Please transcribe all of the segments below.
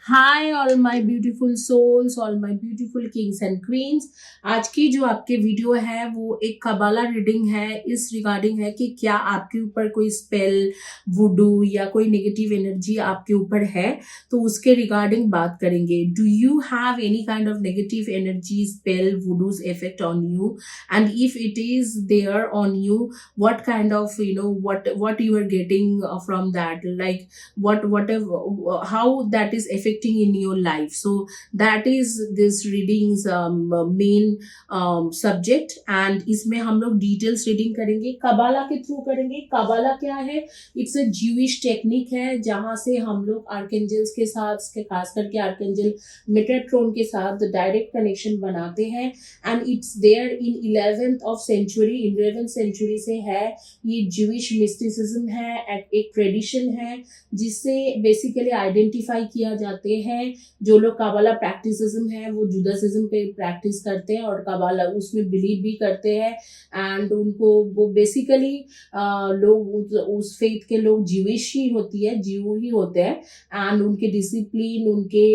Hi all my beautiful souls, all my beautiful kings and queens. आज की जो आपके वीडियो है वो एक कबाला रीडिंग है। इस रिगार्डिंग है कि क्या आपके ऊपर कोई स्पेल, वुडू या कोई नेगेटिव एनर्जी आपके ऊपर है, तो उसके रिगार्डिंग बात करेंगे। Do you have any kind of negative energy, spell, voodoos effect on you, and if it is there on you, what kind of what you are getting from that, like whatever how that is affecting in your life. So that is this readings main subject, and इसमें हम लोग details reading करेंगे, कबाला के through करेंगे। कबाला क्या है? It's a Jewish technique है जहां से हम लोग आर्केंजल्स के साथ, खास करके आर्केंजल मेटाट्रॉन के साथ डायरेक्ट कनेक्शन बनाते हैं। And it's there in 11th century से है। ये ज्यूइश मिस्टिसिज्म है, एक ट्रेडिशन है जिससे बेसिकली आइडेंटिफाई किया जाते हैं। जो लोग काबाला प्रैक्टिसिज्म है वो जुडाइज्म पे प्रैक्टिस करते हैं और काबाला उसमें बिलीव भी करते हैं। एंड उनको वो बेसिकली लोग उस फेथ के लोग ज्यूइश ही होती है, ज्यू ही होते हैं। एंड उनके डिसिप्लिन, उनके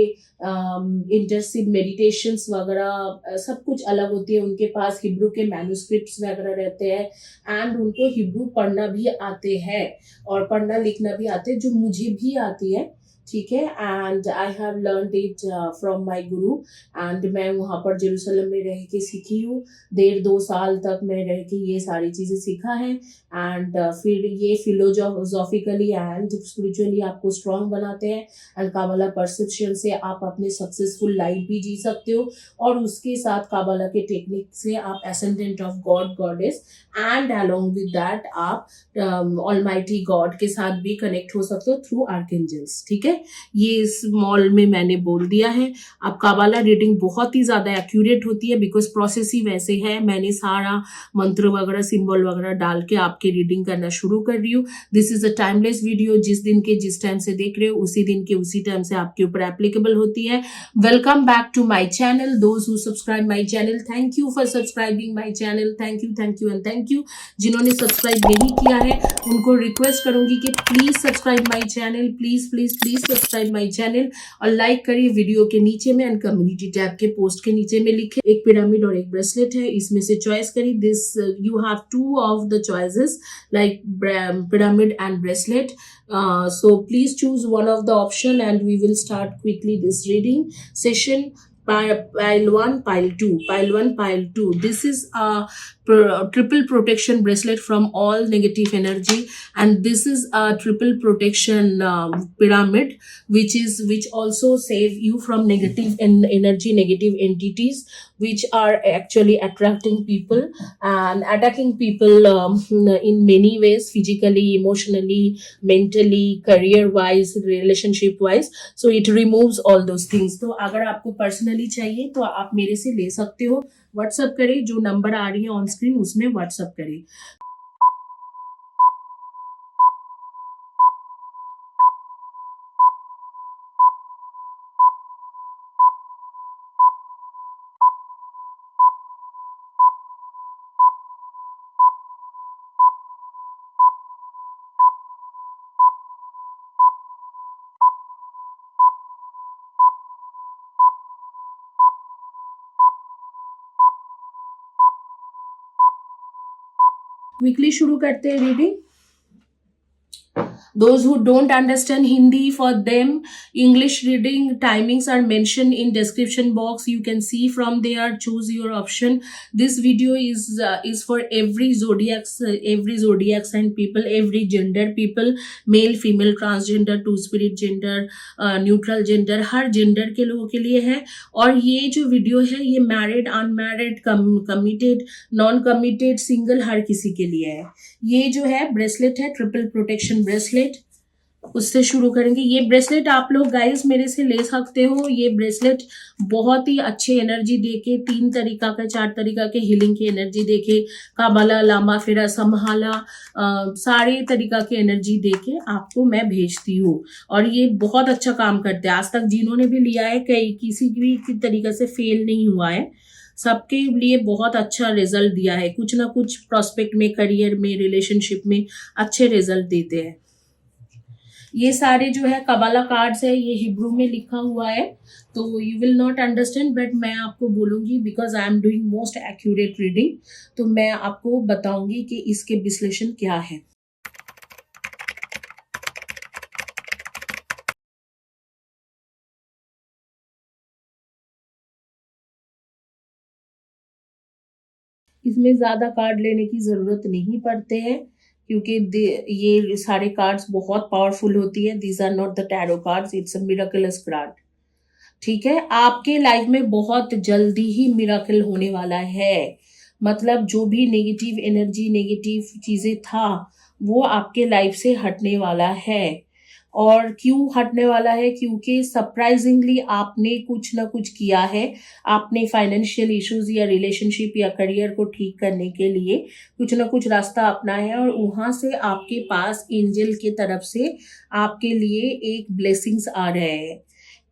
इंटरसिव मेडिटेशंस वगैरह सब कुछ अलग होती है। उनके पास हिब्रू के मैन्युस्क्रिप्ट्स वगैरह रहते हैं एंड उनको हिब्रू पढ़ना भी आते हैं और पढ़ना लिखना भी आते हैं, जो मुझे भी आती है। ठीक है, and I have learned it from my Guru. And मैं वहाँ पर जेरूसलम में रह के सीखी हूँ। 1.5-2 साल तक मैं रह के ये सारी चीज़ें सीखा है। एंड फिर ये फिलोजॉफिकली एंड स्पिरिचुअली आपको स्ट्रांग बनाते हैं। एंड काबाला परसेप्शन से आप अपने सक्सेसफुल लाइफ भी जी सकते हो, और उसके साथ काबाला के टेक्निक से आप ascendant of God, goddess, and along with that आप ऑलमाइटी गॉड के साथ भी कनेक्ट हो सकते हो थ्रू आर्केंजल्स। ठीक है, ये स्मॉल में मैंने बोल दिया है। अब काबाला रीडिंग बहुत ही ज्यादा एक्यूरेट होती है बिकॉज प्रोसेस ही वैसे है। मैंने सारा मंत्र वगैरह, सिंबल वगैरह डाल के आपके रीडिंग करना शुरू कर रही हूँ। This is a timeless video. जिस दिन के जिस टाइम से देख रहे हो उसी दिन के उसी टाइम से आपके ऊपर एप्लीकेबल होती है। Welcome back to my channel. Those who subscribe my channel, thank you for subscribing my channel. Thank you and thank you. जिन्होंने सब्सक्राइब नहीं किया है उनको रिक्वेस्ट करूंगी कि please subscribe my channel, please please please subscribe my channel, और like करिए video के नीचे में। एंड कम्युनिटी टैब के पोस्ट के नीचे में लिखे एक पिरामिड और एक ब्रेसलेट है, इसमें से चॉइस करिए। This you have 2 of the choices, like pyramid and bracelet. So please choose one of the option and we will start quickly this reading session. Pile 1, pile 2, pile 1, pile 2. This is a triple protection bracelet from all negative energy, and this is a triple protection pyramid which also save you from negative energy, negative entities which are actually attracting people and attacking people in many ways, physically, emotionally, mentally, career wise, relationship wise. So it removes all those things. तो अगर आपको personally चाहिए तो आप मेरे से ले सकते हो। व्हाट्सअप करें, जो नंबर आ रही है ऑन स्क्रीन उसमें व्हाट्सअप करें। क्विकली शुरू करते हैं reading. Those who don't understand Hindi, for them English reading timings are mentioned in description box. You can see from there, choose your option. This video is for every zodiac sign people, every gender people, male, female, transgender, two spirit gender, neutral gender, her gender के लोगों के लिए है। और ये जो video है ये married, unmarried, committed, non committed, single, हर किसी के लिए है। ये जो है ब्रेसलेट है, ट्रिपल प्रोटेक्शन ब्रेसलेट, उससे शुरू करेंगे। ये ब्रेसलेट आप लोग गाइस मेरे से ले सकते हो। ये ब्रेसलेट बहुत ही अच्छे एनर्जी देके, 4 तरीका के हीलिंग की एनर्जी देके, काबाला, लामा फेरा, संभाला, सारे तरीका के एनर्जी देके आपको मैं भेजती हूँ। और ये बहुत अच्छा काम करते हैं। आज तक जिन्होंने भी लिया है किसी भी तरीका से फेल नहीं हुआ है, सबके लिए बहुत अच्छा रिजल्ट दिया है। कुछ ना कुछ प्रोस्पेक्ट में, करियर में, रिलेशनशिप में अच्छे रिजल्ट देते हैं। ये सारे जो है कबाला कार्ड्स है, ये हिब्रू में लिखा हुआ है, तो you will not understand, but मैं आपको बोलूँगी because I am doing most accurate reading, तो मैं आपको बताऊंगी कि इसके विश्लेषण क्या है। इसमें ज़्यादा कार्ड लेने की ज़रूरत नहीं पड़ते हैं, क्योंकि ये सारे कार्ड्स बहुत पावरफुल होती है। These are not the tarot cards, it's a miraculous card. ठीक है, आपके लाइफ में बहुत जल्दी ही मिराकल होने वाला है। मतलब जो भी नेगेटिव एनर्जी, नेगेटिव चीज़ें था, वो आपके लाइफ से हटने वाला है। और क्यों हटने वाला है? क्योंकि सरप्राइजिंगली आपने कुछ ना कुछ किया है। आपने फाइनेंशियल इश्यूज या रिलेशनशिप या करियर को ठीक करने के लिए कुछ ना कुछ रास्ता अपनाया है, और वहाँ से आपके पास एंजल की तरफ से आपके लिए एक ब्लेसिंग्स आ रहे हैं।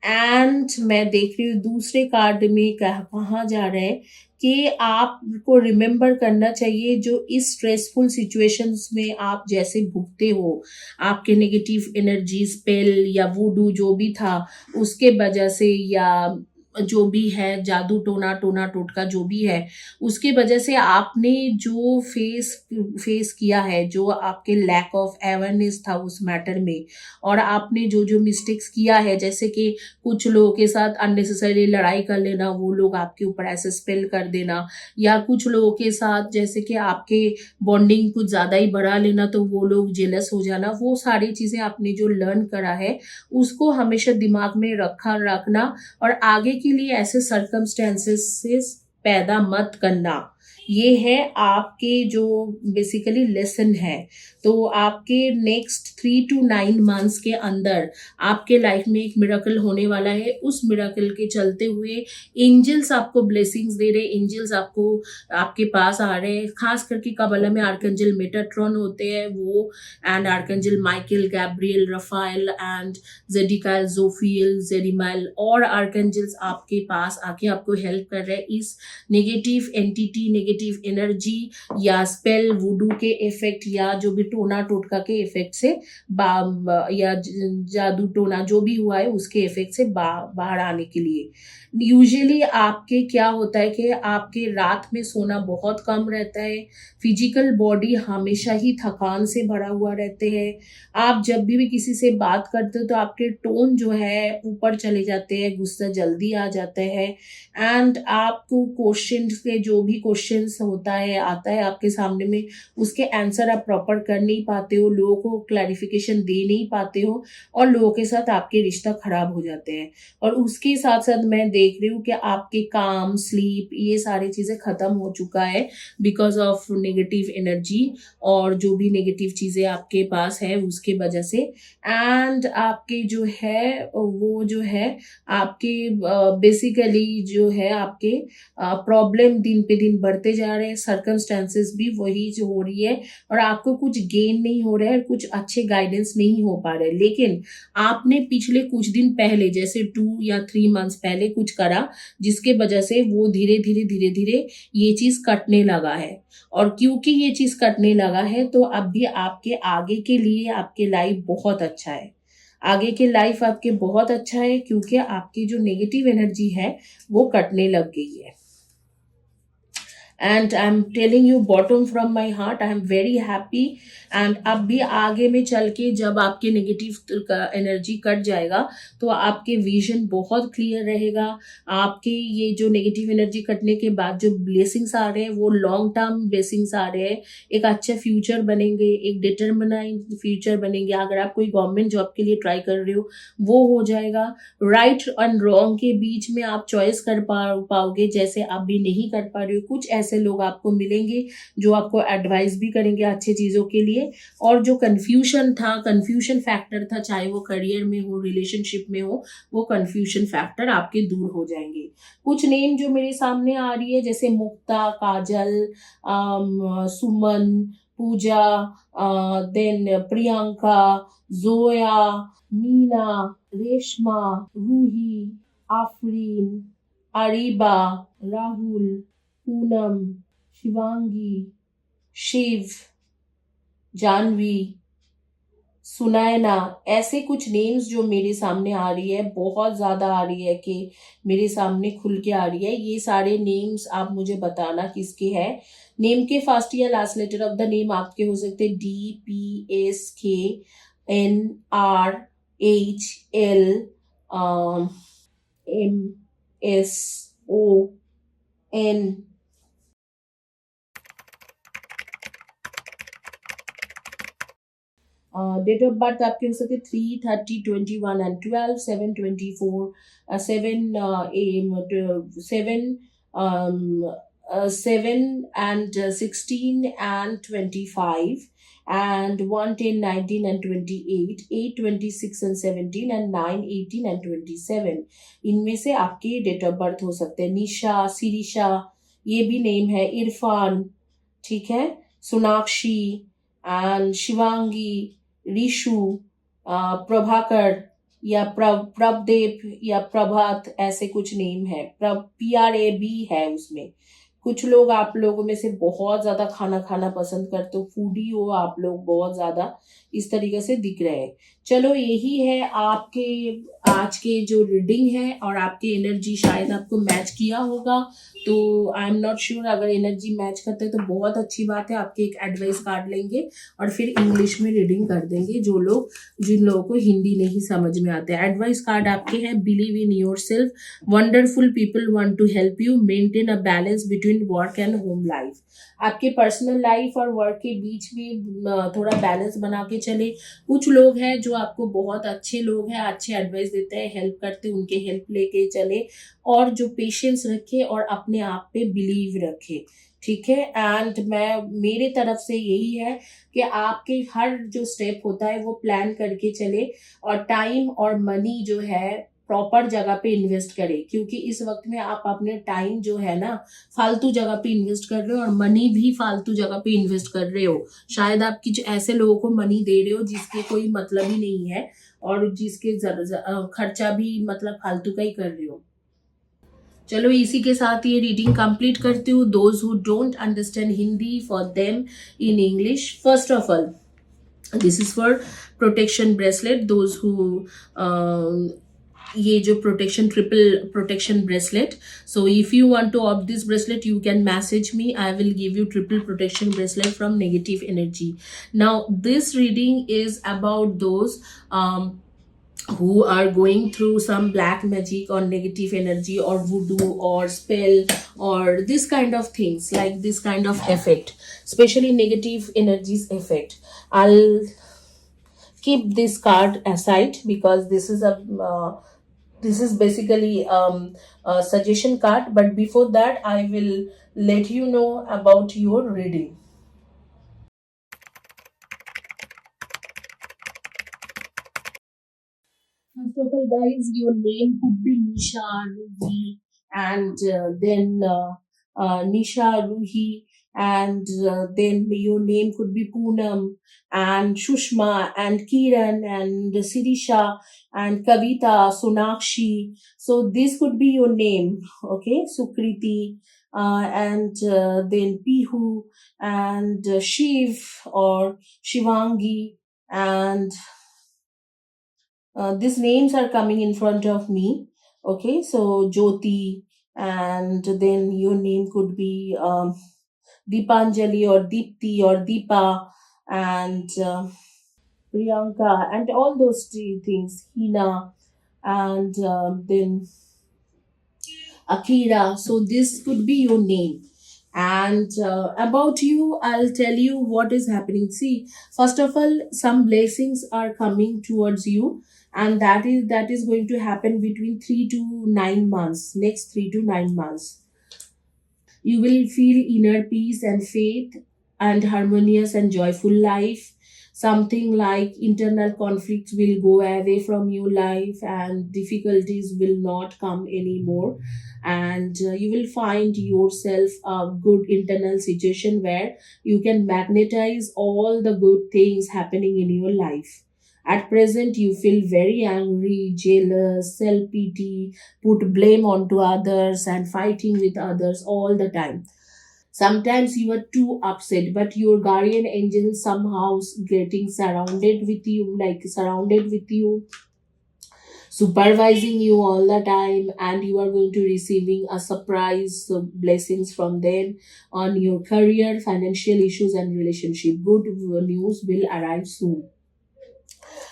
एंड मैं देख रही हूँ दूसरे कार्ड में कहा जा रहा है कि आपको रिमेम्बर करना चाहिए जो इस स्ट्रेसफुल सिचुएशंस में आप जैसे भुगते हो, आपके नेगेटिव एनर्जी, स्पेल या वुडू जो भी था उसके वजह से, या जो भी है जादू टोना टोना टोटका जो भी है, उसके वजह से आपने जो फेस किया है, जो आपके लैक ऑफ अवेयरनेस था उस मैटर में, और आपने जो जो मिस्टेक्स किया है, जैसे कि कुछ लोगों के साथ अननेसेसरी लड़ाई कर लेना, वो लोग आपके ऊपर ऐसे स्पेल कर देना, या कुछ लोगों के साथ जैसे कि आपके बॉन्डिंग कुछ ज़्यादा ही बढ़ा लेना तो वो लोग जेलस हो जाना, वो सारी चीज़ें आपने जो लर्न करा है उसको हमेशा दिमाग में रखना, और आगे के लिए ऐसे सर्कमस्टेंसेस पैदा मत करना। ये है आपके जो बेसिकली लेसन है। तो आपके नेक्स्ट 3 to 9 मंथ्स के अंदर आपके लाइफ में एक मिराकल होने वाला है। उस मिराकल के चलते हुए एंजल्स आपको ब्लेसिंग्स दे रहे, एंजल्स आपको आपके पास आ रहे हैं। खास करके कबला में आर्कंजल मेटाट्रॉन होते हैं वो, and archangel Michael, Gabriel, Raphael and Zadkiel, Jophiel, Jeremiel और आर्कंजल्स आपके पास आके आपको हेल्प कर रहे हैं इस नेगेटिव एंटिटी, नेगेटिव एनर्जी या स्पेल, वुडू के इफेक्ट या जो भी टोना टोटका के इफेक्ट से या जादू टोना जो भी हुआ है उसके इफेक्ट से बाहर आने के लिए। यूजुअली आपके क्या होता है कि आपके रात में सोना बहुत कम रहता है, फिजिकल बॉडी हमेशा ही थकान से भरा हुआ रहते हैं। आप जब भी किसी से बात करते हो तो आपके टोन जो है ऊपर चले जाते हैं, गुस्सा जल्दी आ जाता है, एंड आपको क्वेश्चन के जो भी क्वेश्चंस होता है आता है आपके सामने में, उसके आंसर आप प्रॉपर कर नहीं पाते हो, लोगों को क्लैरिफिकेशन दे नहीं पाते हो, और लोगों के साथ आपके रिश्ता खराब हो जाते हैं। और उसके साथ साथ मैं देख रही हूँ कि आपके काम, स्लीप, ये सारी चीज़ें ख़त्म हो चुका है बिकॉज ऑफ नेगेटिव एनर्जी और जो भी नेगेटिव चीज़ें आपके पास है उसके वजह से। एंड आपके जो है वो जो है आपके बेसिकली जो है आपके प्रॉब्लम दिन पे दिन बढ़ते जा रहे हैं, सर्कमस्टेंसेस भी वही जो हो रही है, और आपको कुछ गेन नहीं हो रहा है, कुछ अच्छे गाइडेंस नहीं हो पा रहे। लेकिन आपने पिछले कुछ दिन पहले जैसे 2 या 3 मंथ्स पहले कुछ करा जिसके वजह से वो धीरे धीरे धीरे धीरे ये चीज कटने लगा है। और क्योंकि ये चीज कटने लगा है तो अब भी आपके आगे के लिए आपके लाइफ बहुत अच्छा है। आगे के लाइफ आपके बहुत अच्छा है क्योंकि आपकी जो नेगेटिव एनर्जी है वो कटने लग गई है। And I am telling you bottom from my heart, I am very happy. And अब भी आगे में चल के जब आपके नेगेटिव एनर्जी कट जाएगा तो आपके विजन बहुत क्लियर रहेगा। आपके ये जो नेगेटिव एनर्जी कटने के बाद जो ब्लेसिंग्स आ रहे हैं वो लॉन्ग टर्म ब्लेसिंग्स आ रहे हैं। एक अच्छे फ्यूचर बनेंगे, एक डिटर्मिनाइंड फ्यूचर बनेंगे। अगर आप कोई गवर्नमेंट जॉब के लिए ट्राई कर रहे हो वो हो जाएगा। राइट एंड रॉन्ग के बीच में आप चॉइस कर पाओगे, जैसे आप भी नहीं कर पा रहे हो। कुछ ऐसे लोग आपको मिलेंगे जो आपको एडवाइस भी करेंगे अच्छी चीज़ों के लिए। और जो कन्फ्यूजन था, कन्फ्यूजन फैक्टर था, चाहे वो करियर में हो, रिलेशनशिप में हो, वो कन्फ्यूजन फैक्टर आपके दूर हो जाएंगे। कुछ नेम जो मेरे सामने आ रही है जैसे मुक्ता, काजल, सुमन, पूजा, देन प्रियंका, जोया, मीना, रेशमा, रूही, आफरीन, अरीबा, राहुल, पूनम, शिवांगी, शिव, जानवी, सुनैना, ऐसे कुछ नेम्स जो मेरे सामने आ रही है, बहुत ज़्यादा आ रही है कि मेरे सामने खुल के आ रही है। ये सारे नेम्स आप मुझे बताना किसके हैं। नेम के फर्स्ट या last letter of the name आपके हो सकते हैं DPSKNRHL, MSON। Date of birth आपके हो सकते 3, 30, 21 and 12, 7, 24, 7 and 1, 10, 19 and 28, 8, 26 and 17 and 9, 18 and 27। इनमें से आपके डेट ऑफ बर्थ हो सकते हैं। निशा, सिरिशा, ये भी नेम है। इरफान, ठीक है, सोनाक्षी एंड शिवांगी, ऋषु, प्रभाकर या प्रभदेव या प्रभात, ऐसे कुछ नेम है। PRAB है उसमें। कुछ लोग, आप लोगों में से बहुत ज्यादा खाना खाना पसंद करते हो, फूडी हो आप लोग बहुत ज्यादा, इस तरीके से दिख रहे हैं। चलो, यही है आपके आज के जो रीडिंग है, और आपकी एनर्जी शायद आपको मैच किया होगा। तो आई एम नॉट श्योर, अगर एनर्जी मैच करते हैं तो बहुत अच्छी बात है। आपके एक एडवाइस कार्ड लेंगे और फिर इंग्लिश में रीडिंग कर देंगे, जिन लोगों को हिंदी नहीं समझ में आते हैं। एडवाइस कार्ड आपके हैं, believe in yourself, wonderful people want to help you, maintain a balance between work and home life. आपके पर्सनल लाइफ और वर्क के बीच में थोड़ा बैलेंस बना के चले। कुछ लोग हैं जो आपको बहुत अच्छे लोग हैं, अच्छे एडवाइस देते हैं, हेल्प करते हैं, उनके हेल्प लेके चले, और जो पेशेंस रखे और अपने आप पे बिलीव रखे, ठीक है। एंड मेरे तरफ से यही है कि आपके हर जो स्टेप होता है वो प्लान करके चले, और टाइम और मनी जो है प्रॉपर जगह पे इन्वेस्ट करें, क्योंकि इस वक्त में आप अपने टाइम जो है ना फालतू जगह पे इन्वेस्ट कर रहे हो, और मनी भी फालतू जगह पे इन्वेस्ट कर रहे हो। शायद आप कुछ ऐसे लोगों को मनी दे रहे हो जिसके कोई मतलब ही नहीं है, और जिसके खर्चा भी मतलब फालतू का ही कर रहे हो। चलो, इसी के साथ ये रीडिंग कंप्लीट करती हूँ। Those who don't understand Hindi, for them in English. First of all, this is for protection bracelet. Those who ये जो protection, triple protection bracelet, so if you want to opt this bracelet you can message me, I will give you triple protection bracelet from negative energy. Now this reading is about those who are going through some black magic or negative energy or voodoo or spell or this kind of things, like this kind of effect, especially negative energies effect. I'll keep this card aside because this is basically a suggestion card, but before that I will let you know about your reading. First of all, guys, your name could be Nisha, Ruhi, and Nisha, Ruhi, and then your name could be Poonam, and Shushma, and Kiran, and Sirisha, and Kavita, Sonakshi. So this could be your name, okay? Sukriti, and then Pihu, and Shiv or Shivangi, and these names are coming in front of me. Okay, so Jyoti, and then your name could be Deepanjali or Deepti or Deepa, and Priyanka, and all those three things, Hina, and then Akira. So this could be your name. And about you, I'll tell you what is happening. See, first of all, some blessings are coming towards you, and that is going to happen between 3 to 9 months. Next 3 to 9 months, you will feel inner peace and faith and harmonious and joyful life. Something like internal conflicts will go away from your life and difficulties will not come anymore. And you will find yourself a good internal situation where you can magnetize all the good things happening in your life. At present, you feel very angry, jealous, self pity, put blame onto others, and fighting with others all the time. Sometimes you are too upset, but your guardian angel somehow getting surrounded with you, like surrounded with you, supervising you all the time, and you are going to receiving a surprise blessings from them on your career, financial issues, and relationship. Good news will arrive soon.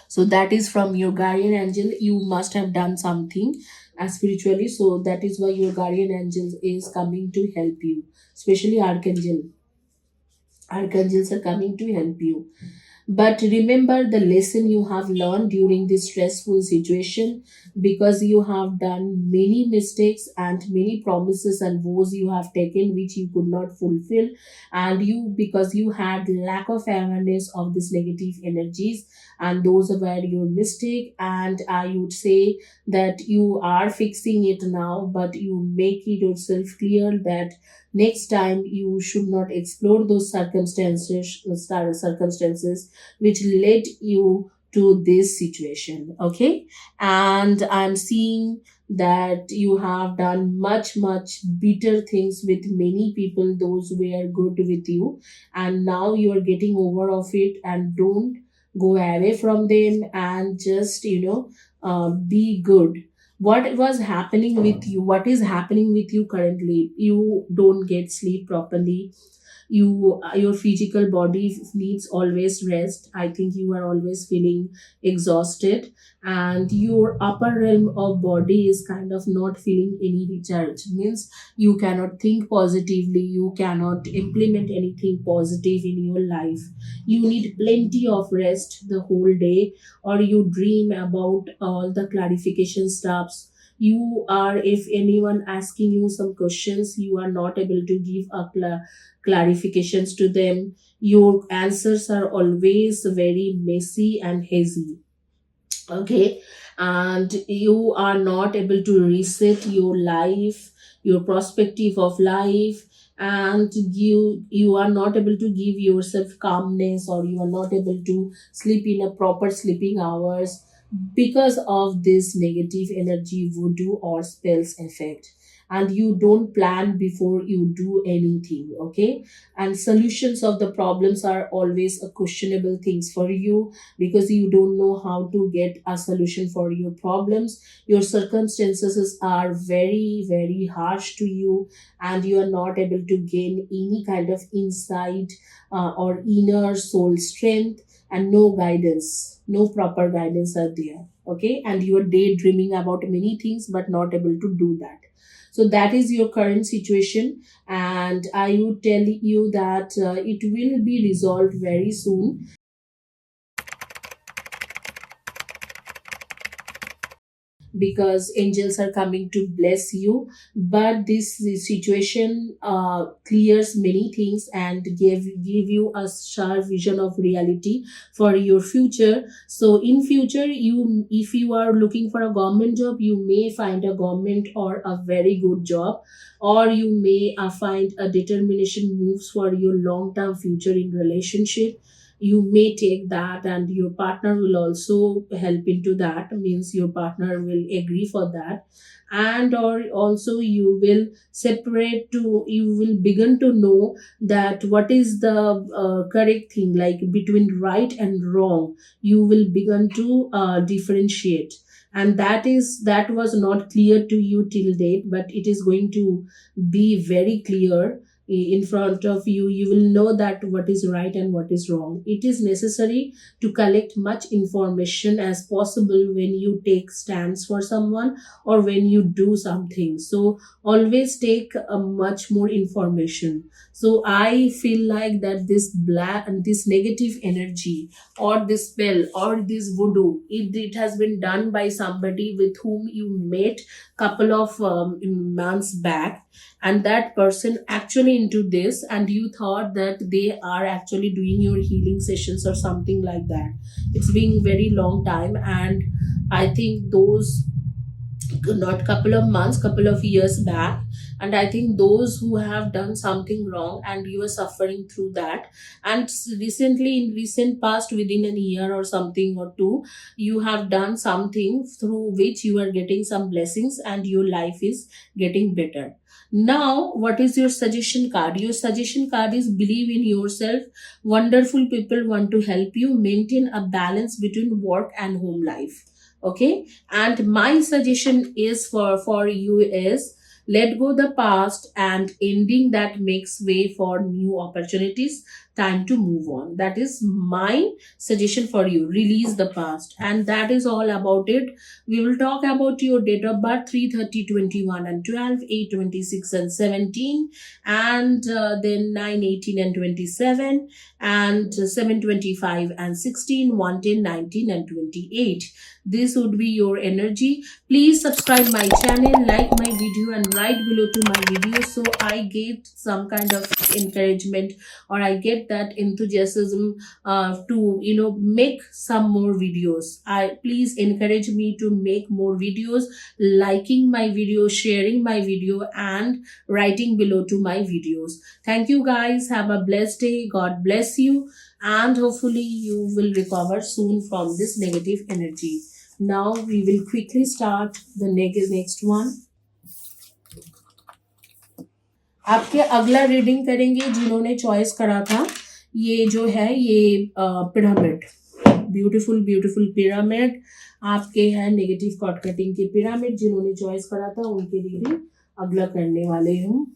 So that is from your guardian angel. You must have done something spiritually, so that is why your guardian angel is coming to help you, especially archangels are coming to help you. But remember the lesson you have learned during this stressful situation, because you have done many mistakes and many promises and vows you have taken which you could not fulfill, and you, because you had lack of awareness of these negative energies, and those were your mistake. And I would say that you are fixing it now, but you make it yourself clear that next time you should not explore those circumstances which led you to this situation. Okay, and I'm seeing that you have done much bitter things with many people, those were good with you, and now you are getting over of it, and don't go away from them, and just be good. What was happening with you, what is happening with you currently? You don't get sleep properly, your physical body needs always rest. I think you are always feeling exhausted, and your upper realm of body is kind of not feeling any recharge, means you cannot think positively, you cannot implement anything positive in your life. You need plenty of rest the whole day, or you dream about all the clarification stuffs. You are, if anyone asking you some questions, you are not able to give a clarifications to them. Your answers are always very messy and hazy. Okay, and you are not able to reset your life, your perspective of life, and you are not able to give yourself calmness, or you are not able to sleep in a proper sleeping hours because of this negative energy voodoo or spells effect. And you don't plan before you do anything. Okay, and solutions of the problems are always a questionable things for you, because you don't know how to get a solution for your problems. Your circumstances are very harsh to you, and you are not able to gain any kind of insight or inner soul strength, and no guidance, no proper guidance are there. Okay, and you are daydreaming about many things but not able to do that. So that is your current situation, and I would tell you that it will be resolved very soon, because angels are coming to bless you. But this situation clears many things and give you a sharp vision of reality for your future. So in future, you, if you are looking for a government job, you may find a government or a very good job, or you may find a determination moves for your long term future in relationship. You may take that, and your partner will also help into that, means your partner will agree for that. And or also you will separate to, you will begin to know that what is the correct thing, like between right and wrong. You will begin to differentiate, and that was not clear to you till date, but it is going to be very clear in front of you. You will know that what is right and what is wrong. It is necessary to collect much information as possible when you take stands for someone, or when you do something. So always take a much more information. So I feel like that this black and this negative energy, or this spell, or this voodoo, it has been done by somebody with whom you met couple of months back, and that person actually into this, and you thought that they are actually doing your healing sessions or something like that. It's been very long time, and I think those, not couple of months, couple of years back, and I think those who have done something wrong and you are suffering through that, and recently in recent past within a year or something or two, you have done something through which you are getting some blessings and your life is getting better. Now what is your suggestion card? Your suggestion card is believe in yourself. Wonderful people want to help you maintain a balance between work and home life. Okay, and my suggestion is for you is let go the past and ending that makes way for new opportunities. Time to move on. That is my suggestion for you. Release the past, and that is all about it. We will talk about your date of birth 3:30:21 and 12:8:26 and 17, and then 9:18 and 27, and 7:25 and 16, 1:10, 19 and 28. This would be your energy. Please subscribe my channel, like my video and write below to my video so I get some kind of encouragement, or I get that enthusiasm to make some more videos. I please encourage me to make more videos, liking my video, sharing my video and writing below to my videos. Thank you guys. Have a blessed day. God bless you, and hopefully you will recover soon from this negative energy. Now we will quickly start the next one. आपके अगला reading करेंगे जिन्होंने choice करा था ये जो है ये पिरामिड, ब्यूटीफुल ब्यूटीफुल पिरामिड आपके हैं, नेगेटिव कॉर्ड कटिंग के पिरामिड जिन्होंने चॉइस करा था उनके रीडिंग अगला करने वाले हूँ.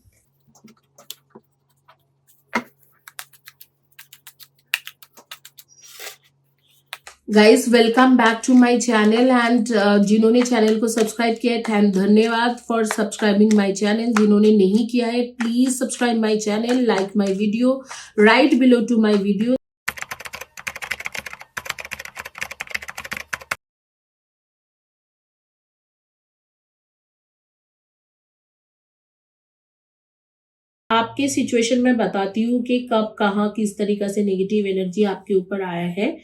Guys welcome back to my channel, and जिन्होंने चैनल को सब्सक्राइब किया है धन्यवाद फॉर सब्सक्राइबिंग माई चैनल. जिन्होंने नहीं किया है please subscribe my channel, like my video, right below to my video. आपके सिचुएशन में बताती हूँ कि कब कहाँ किस तरीका से नेगेटिव एनर्जी आपके ऊपर आया है,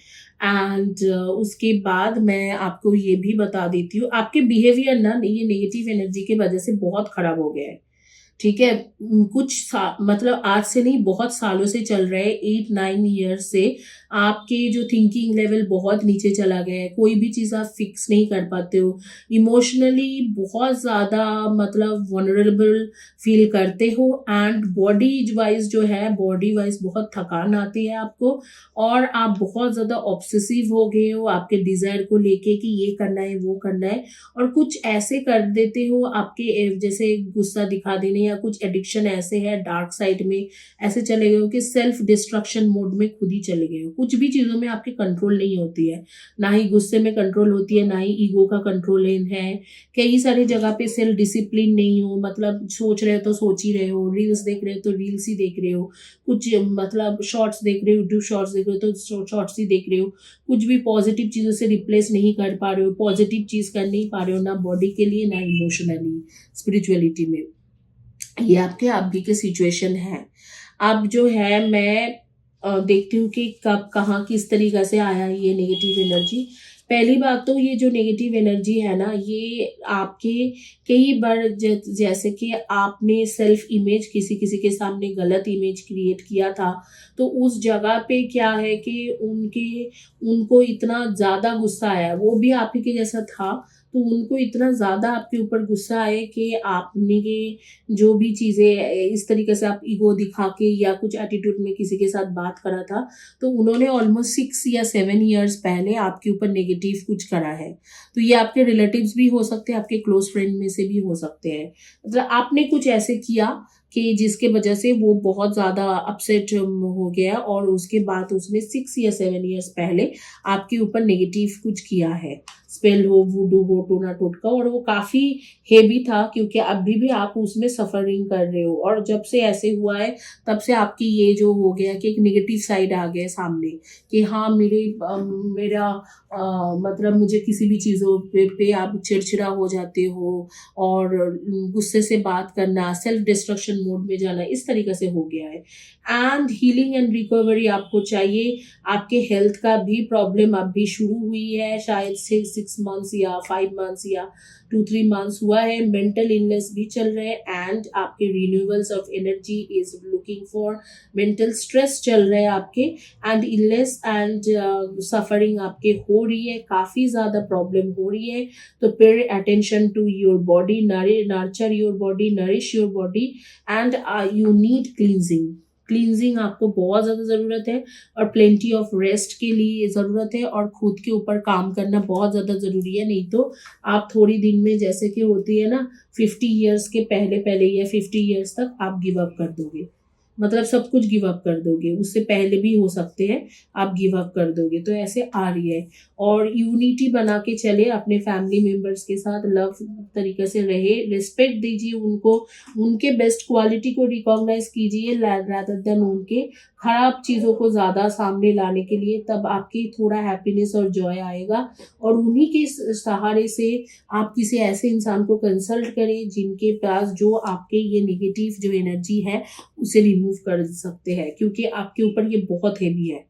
एंड उसके बाद मैं आपको ये भी बता देती हूँ आपके बिहेवियर ना ये नेगेटिव एनर्जी की वजह से बहुत खराब हो गया है. ठीक है, मतलब आज से नहीं बहुत सालों से चल रहे हैं, 8-9 ईयर्स से आपके जो थिंकिंग लेवल बहुत नीचे चला गया है. कोई भी चीज़ आप फिक्स नहीं कर पाते हो, इमोशनली बहुत ज़्यादा मतलब वनरेबल फील करते हो, एंड बॉडी वाइज जो है बॉडी वाइज बहुत थकान आती है आपको, और आप बहुत ज़्यादा ऑब्सेसिव हो गए हो आपके डिज़ायर को लेके कि ये करना है वो करना है, और कुछ ऐसे कर देते हो आपके जैसे गुस्सा दिखा देने या कुछ एडिक्शन ऐसे है डार्क साइड में ऐसे चले गए हो कि सेल्फ डिस्ट्रक्शन मोड में खुद ही चले गए हो. कुछ भी चीज़ों में आपके कंट्रोल नहीं होती है, ना ही गुस्से में कंट्रोल होती है, ना ही ईगो का कंट्रोल है. कई सारी जगह पे सेल्फ डिसिप्लिन नहीं हो, मतलब सोच रहे हो तो सोच ही रहे हो, रील्स देख रहे हो तो रील्स ही देख रहे हो, कुछ मतलब शॉर्ट्स देख रहे हो यूट्यूब शॉर्ट्स देख रहे हो तो शॉर्ट्स ही देख रहे हो, कुछ भी पॉजिटिव चीज़ों से रिप्लेस नहीं कर पा रहे हो, पॉजिटिव चीज़ कर नहीं पा रहे हो ना बॉडी के लिए ना इमोशनली स्पिरिचुअलिटी में. ये आपके अभी के सिचुएशन है. अब जो है मैं देखती हूँ कि कब कहाँ किस तरीक़ा से आया ये नेगेटिव एनर्जी. पहली बात तो ये जो नेगेटिव एनर्जी है ना ये आपके कई बार जैसे कि आपने सेल्फ इमेज किसी के सामने गलत इमेज क्रिएट किया था, तो उस जगह पे क्या है कि उनको इतना ज़्यादा गुस्सा आया, वो भी आप ही के जैसा था, तो उनको इतना ज़्यादा आपके ऊपर गुस्सा आए कि आपने जो भी चीज़ें इस तरीके से आप ईगो दिखा के या कुछ एटीट्यूड में किसी के साथ बात करा था, तो उन्होंने ऑलमोस्ट 6 या 7 ईयर्स पहले आपके ऊपर नेगेटिव कुछ करा है. तो ये आपके रिलेटिव्स भी हो सकते हैं, आपके क्लोज फ्रेंड में से भी हो सकते हैं. मतलब आपने कुछ ऐसे किया कि जिसके वजह से वो बहुत ज़्यादा अपसेट हो गया, और उसके बाद उसने 6 या 7 ईयर्स पहले आपके ऊपर नेगेटिव कुछ किया है, स्पेल हो, वुडू हो, टोना टोटका, और वो काफ़ी हेवी था क्योंकि अभी भी आप उसमें सफरिंग कर रहे हो. और जब से ऐसे हुआ है तब से आपकी ये जो हो गया कि एक नेगेटिव साइड आ गया सामने कि हाँ मेरा मतलब मुझे किसी भी चीज़ों पे आप चिड़चिड़ा हो जाते हो, और गुस्से से बात करना, सेल्फ डिस्ट्रक्शन मोड में जाना, इस तरीके से हो गया है. एंड हीलिंग एंड रिकवरी आपको चाहिए. आपके हेल्थ का भी प्रॉब्लम अभी शुरू हुई है शायद से 6 months या 5 months या 2-3 months हुआ है, मेंटल इलनेस भी चल रहे हैं एंड आपके renewals of energy is looking for, mental stress चल रहे हैं आपके एंड इलनेस एंड सफरिंग आपके हो रही है, काफ़ी ज़्यादा प्रॉब्लम हो रही है। तो pay attention to your body, nurture your body, nourish your body and you need cleansing. Cleansing आपको बहुत ज़्यादा ज़रूरत है और प्लेंटी ऑफ रेस्ट के लिए ज़रूरत है और खुद के ऊपर काम करना बहुत ज़्यादा ज़रूरी है। नहीं तो आप थोड़ी दिन में, जैसे कि होती है ना 50 years के पहले पहले या 50 years तक आप गिव अप कर दोगे, मतलब सब कुछ गिव अप कर दोगे, उससे पहले भी हो सकते हैं आप गिव अप कर दोगे। तो ऐसे आ रही है और यूनिटी बना के चले अपने फैमिली मेम्बर्स के साथ, लव तरीके से रहे, रिस्पेक्ट दीजिए उनको, उनके बेस्ट क्वालिटी को रिकॉग्नाइज कीजिए रादर देन उनके खराब चीज़ों को ज़्यादा सामने लाने के लिए, तब आपकी थोड़ा हैप्पीनेस और जॉय आएगा। और उन्हीं के सहारे से आप किसी ऐसे इंसान को कंसल्ट करें जिनके पास जो आपके ये नेगेटिव जो एनर्जी है उसे रिमूव कर सकते हैं, क्योंकि आपके ऊपर ये बहुत हेवी है।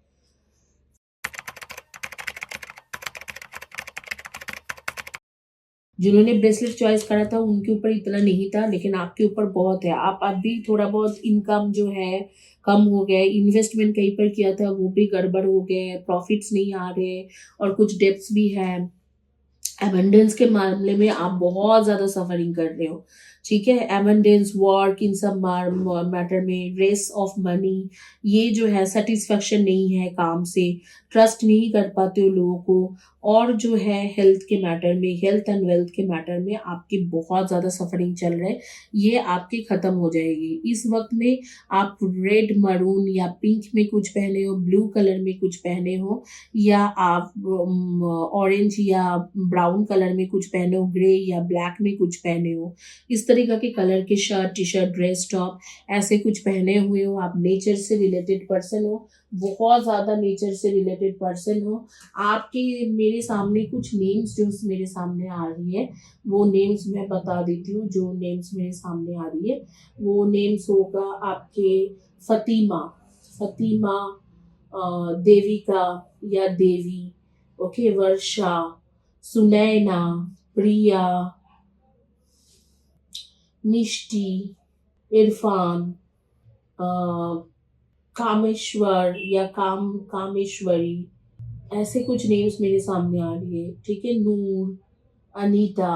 जिन्होंने ब्रेसलेट चॉइस करा था उनके ऊपर इतना नहीं था, लेकिन आपके ऊपर बहुत है। आप अभी थोड़ा बहुत इनकम जो है कम हो गया है, इन्वेस्टमेंट कहीं पर किया था वो भी गड़बड़ हो गए, प्रॉफिट्स नहीं आ रहे और कुछ डेब्ट्स भी है। एबंडेंस के मामले में आप बहुत ज़्यादा सफरिंग कर रहे हो, ठीक है। एबंडेंस, वर्क, इन सब मैटर में, रेस ऑफ मनी, ये जो है सेटिस्फेक्शन नहीं है काम से, ट्रस्ट नहीं कर पाते हो लोगों को, और जो है हेल्थ के मैटर में, हेल्थ एंड वेल्थ के मैटर में आपकी बहुत ज़्यादा सफरिंग चल रहा है, ये आपकी ख़त्म हो जाएगी। इस वक्त में आप रेड, मरून या पिंक में कुछ पहने हो, ब्लू कलर में कुछ पहने हो, या आप ऑरेंज या ब्राउन कलर में कुछ पहने हो, ग्रे या ब्लैक में कुछ पहने हो, इस तरीके के कलर के shirt, T shirt, dress, top ऐसे कुछ पहने हुए हो, आप नेचर से रिलेटेड पर्सन हो, बहुत ज़्यादा नेचर से रिलेटेड पर्सन हो। आपके मेरे सामने कुछ नेम्स जो मेरे सामने आ रही है, वो नेम्स मैं बता देती हूँ। जो नेम्स मेरे सामने आ रही है वो नेम्स होगा आपके फतीमा, फतीमा, देविका या देवी, ओके, वर्षा, सुनैना, प्रिया, मिष्टी, इरफान, कामेश्वर या कामेश्वरी, ऐसे कुछ नेम्स मेरे सामने आ रही है, ठीक है। नूर, अनीता,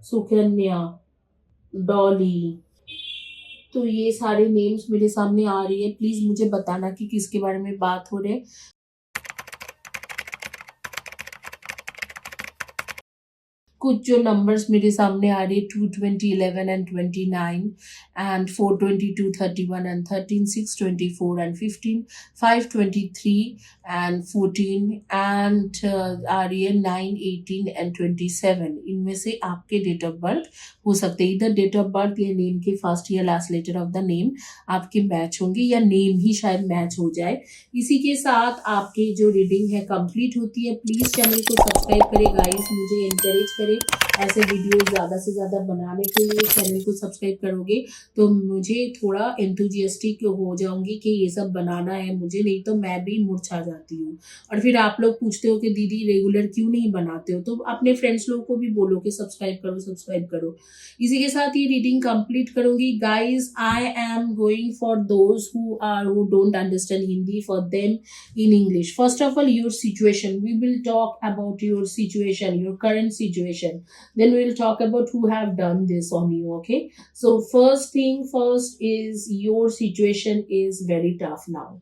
सुकन्या, डॉली, तो ये सारे नेम्स मेरे सामने आ रही है। प्लीज़ मुझे बताना कि किसके बारे में बात हो रही है। कुछ जो नंबर्स मेरे सामने आ रही है, 220, 11 and 29 and 422, 31 and 13, 624 and 15, 523 and 14 and आ रही है 9, 18 एंड 27। इनमें से आपके डेट ऑफ बर्थ हो सकते हैं, इधर डेट ऑफ बर्थ या नेम के फर्स्ट या last letter of the name आपके मैच होंगे, या नेम ही शायद मैच हो जाए। इसी के साथ आपकी जो रीडिंग है कंप्लीट होती है। प्लीज़ चैनल को सब्सक्राइब करें गाइस, मुझे एनकरेज करें ऐसे वीडियोस ज़्यादा से ज़्यादा बनाने के लिए। चैनल को सब्सक्राइब करोगे तो मुझे थोड़ा एंथुजियास्टिक हो जाऊंगी कि ये सब बनाना है मुझे, नहीं तो मैं भी मुरझा जाती हूँ। और फिर आप लोग पूछते हो कि दीदी रेगुलर क्यों नहीं बनाते हो, तो अपने फ्रेंड्स लोगों को भी बोलो कि सब्सक्राइब करो, सब्सक्राइब करो। इसी के साथ ये रीडिंग कंप्लीट करूंगी guys. I am going for those who don't understand Hindi, for them in English. First of all, your situation. We will talk about your situation, your current situation. Then we will talk about who have done this on you. Okay. So first thing first is your situation is very tough now.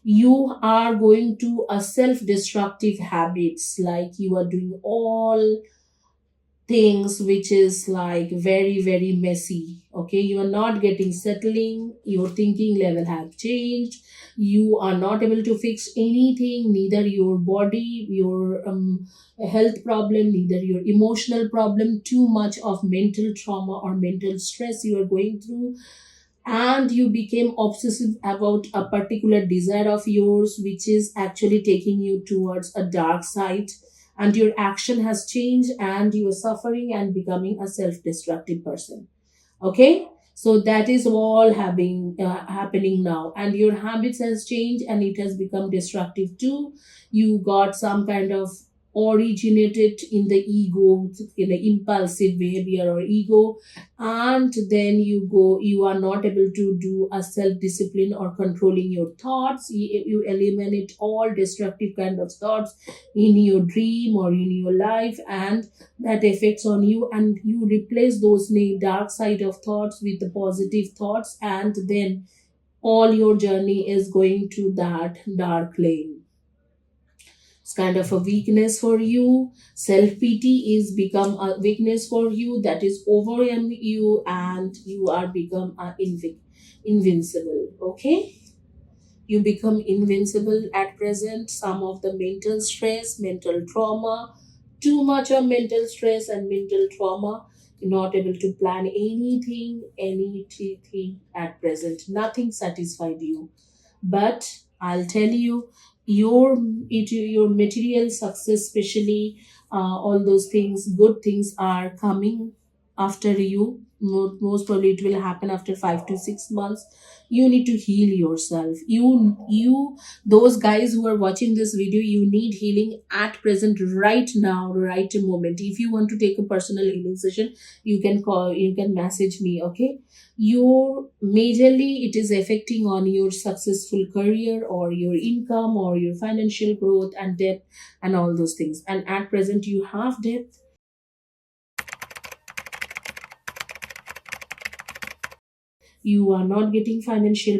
You are going to a self-destructive habits, like you are doing all things which is like very very messy. Okay, you are not getting settling, your thinking level have changed, you are not able to fix anything, neither your body, your health problem, neither your emotional problem. Too much of mental trauma or mental stress you are going through, and you became obsessive about a particular desire of yours which is actually taking you towards a dark side, and your action has changed and you are suffering and becoming a self-destructive person. Okay, so that is all happening now, and your habits has changed and it has become destructive too. You got some kind of originated in the ego, in the impulsive behavior or ego, and then you are not able to do a self discipline or controlling your thoughts. You eliminate all destructive kind of thoughts in your dream or in your life, and that affects on you, and you replace those dark side of thoughts with the positive thoughts, and then all your journey is going to that dark lane. It's kind of a weakness for you. Self pity is become a weakness for you, that is overwhelming you, and you are become invincible. Okay, you become invincible at present. Some of the mental stress, mental trauma, too much of mental stress and mental trauma, you're not able to plan anything at present. Nothing satisfied you. But I'll tell you, your material success, especially all those things, good things are coming after you. Most probably it will happen after 5 to 6 months. You need to heal yourself. You those guys who are watching this video, you need healing at present, right now, right moment. If you want to take a personal healing session, you can message me. Okay, your majorly it is affecting on your successful career or your income or your financial growth and debt and all those things, and at present you have debt. You are not getting financial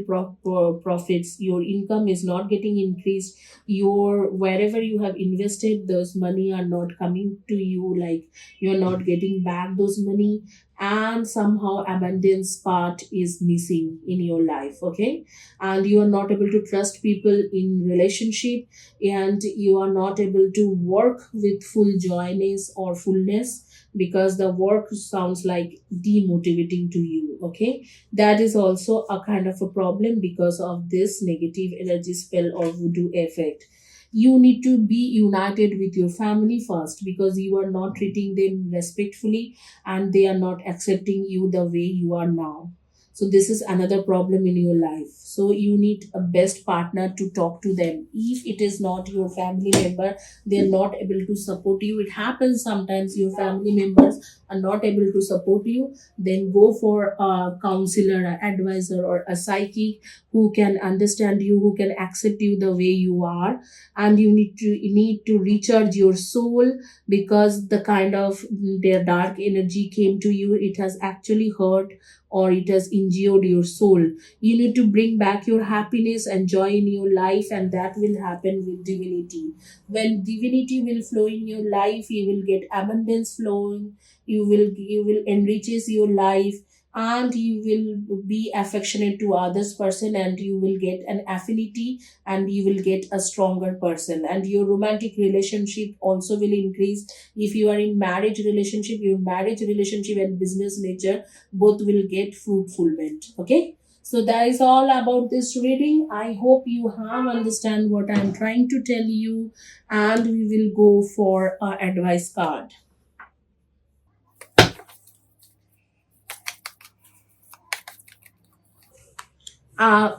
profits, your income is not getting increased, your wherever you have invested those money are not coming to you, like you're not getting back those money, and somehow abundance part is missing in your life. Okay, and you are not able to trust people in relationship, and you are not able to work with full joyness or fullness, because the work sounds like demotivating to you. Okay, that is also a kind of a problem because of this negative energy spell or voodoo effect. You need to be united with your family first, because you are not treating them respectfully and they are not accepting you the way you are now. So this is another problem in your life. So you need a best partner to talk to them. If it is not your family member, they are not able to support you. It happens sometimes your family members are not able to support you, then go for a counselor, an advisor, or a psychic who can understand you, who can accept you the way you are. And you need to recharge your soul, because the kind of their dark energy came to you, it has actually hurt or it has injured your soul. You need to bring back your happiness and joy in your life, and that will happen with divinity. When divinity will flow in your life, you will get abundance flowing, you will enriches your life, and you will be affectionate to others person, and you will get an affinity, and you will get a stronger person, and your romantic relationship also will increase. If you are in marriage relationship, your marriage relationship and business nature both will get fruitfulment. Okay, so that is all about this reading. I hope you have understand what I'm trying to tell you, and we will go for a advice card.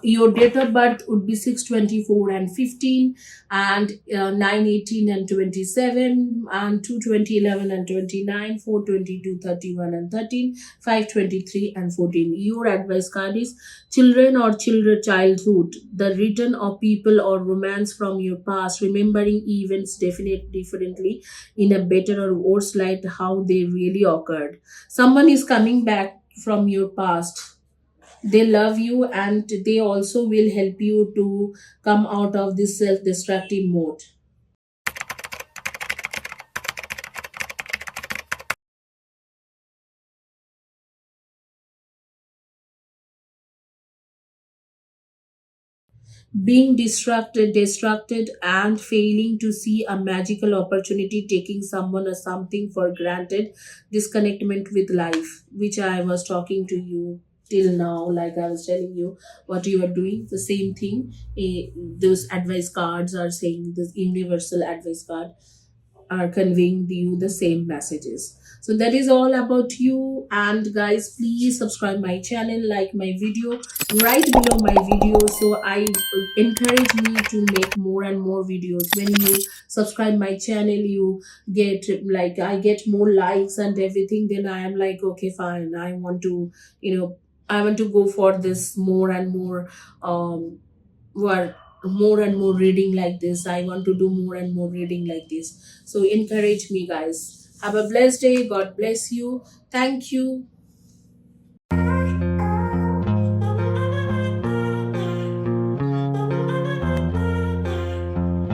Your date of birth would be 624 and 15, and 918 and 27, and 220 11 and 29, 422 31 and 13, 523 and 14. Your advice card is children or childhood, the return of people or romance from your past, remembering events definite differently in a better or worse light how they really occurred. Someone is coming back from your past, they love you, and they also will help you to come out of this self-destructive mode. Being distracted and failing to see a magical opportunity, taking someone or something for granted, disconnectment with life, which I was talking to you till now, like I was telling you what you are doing, the same thing. Those advice cards are saying, this universal advice card, are conveying you the same messages. So that is all about you. And guys, please subscribe my channel, like my video right below my video, so I encourage me to make more and more videos. When you subscribe my channel, you get, like, I get more likes and everything, then I am like, okay, fine, I want to, I want to go for this more and more, what more and more reading like this. I want to do more and more reading like this. So encourage me, guys. Have a blessed day. God bless you. Thank you.